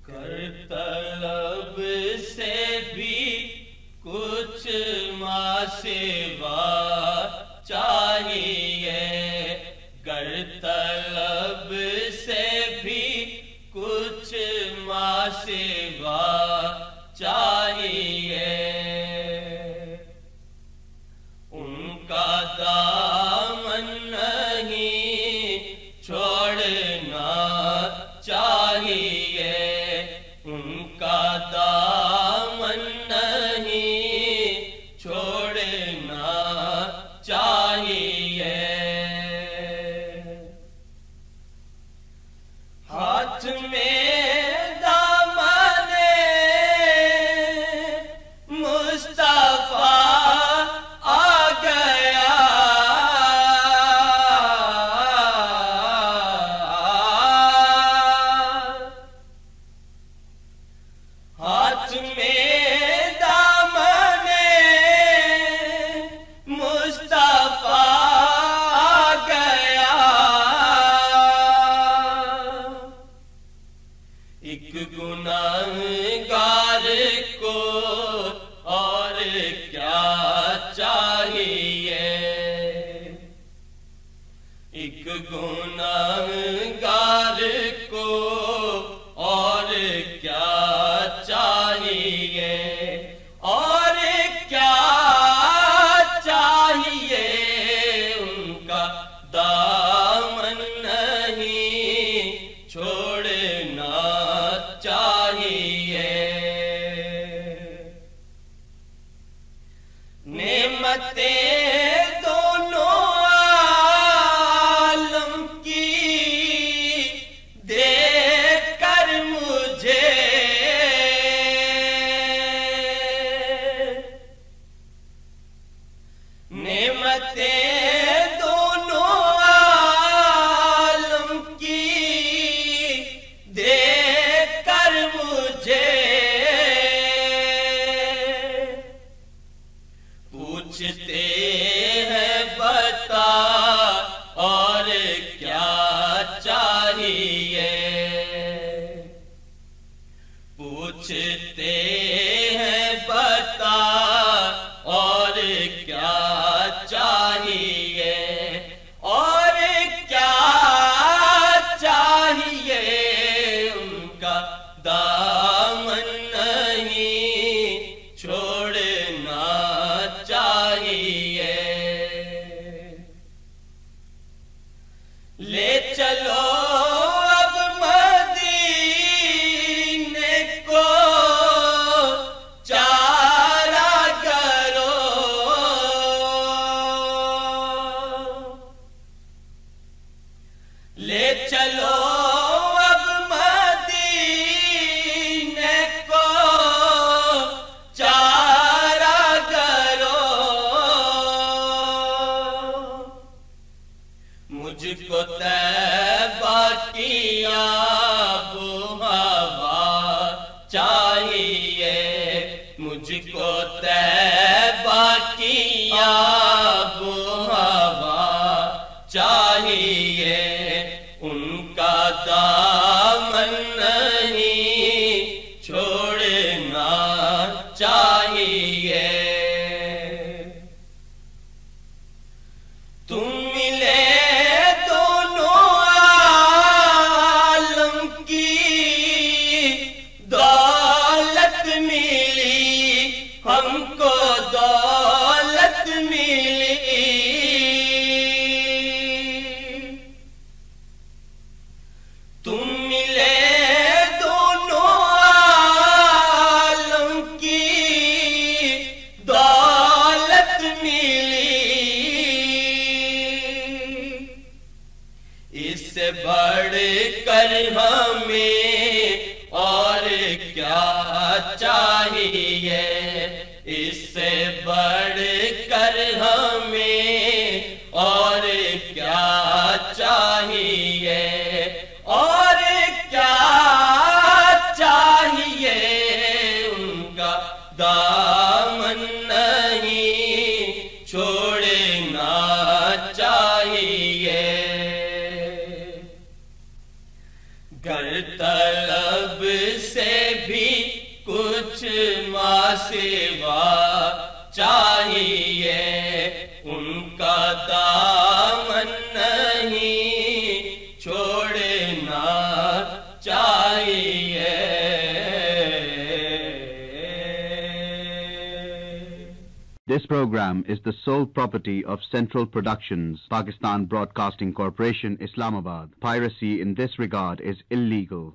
کر طلب سے بھی کچھ ماں سوا چاہیے، گر طلب سے بھی کچھ ماں سوا چاہیے، ان کا دامن نہیں چھوڑنا چاہیے، ان کا دامن نہیں چھوڑنا چاہیے، ہاتھ میں دامن مصطفیٰ آ گیا، ہاتھ میں دامن مصطفیٰ آ گیا، ایک گنہگار کو اور کیا چاہیے، ایک گنہگار کو اور کیا چاہیے، اور کیا چاہیے، ان کا دامن نہیں چھوڑنا چاہیے، نعمتیں دونوں عالم کی دیکھ کر مجھے نعمتیں دونوں عالم کی دیکھ کر مجھے پوچھتے ہیں بتا اور کیا چاہیے، پوچھتے ہیں بتا اور کیا چاہیے، اور کیا چاہیے، ان کا دامن نہیں چھوڑنا چاہیے، لے چلو اب مدینے کو چارہ کرو، لے چلو اب مدینے کو چارہ کرو، مجھ کو طیبہ کی آب و ہوا چاہیے، مجھ کو طیبہ کی آب و ہوا چاہیے، ان کا دامن نہیں چھوڑنا چاہیے، تم ملے دونوں عالم کی دولت ملی، ہم کو دولت ملی، تم ملے دونوں عالم کی دولت ملی، اس سے بڑھ کر ہمیں اور کیا چاہیے، اس سے بڑھ کر ہمیں اور کیا چاہیے، اور کیا چاہیے، ان کا دامن نہیں چھوڑنا چاہیے، گر طلب سے سوا چاہیے، ان کا دامن نہیں چھوڑنا چاہیے۔ This program is the sole property of Central Productions, Pakistan Broadcasting Corporation, Islamabad. Piracy in this regard is illegal.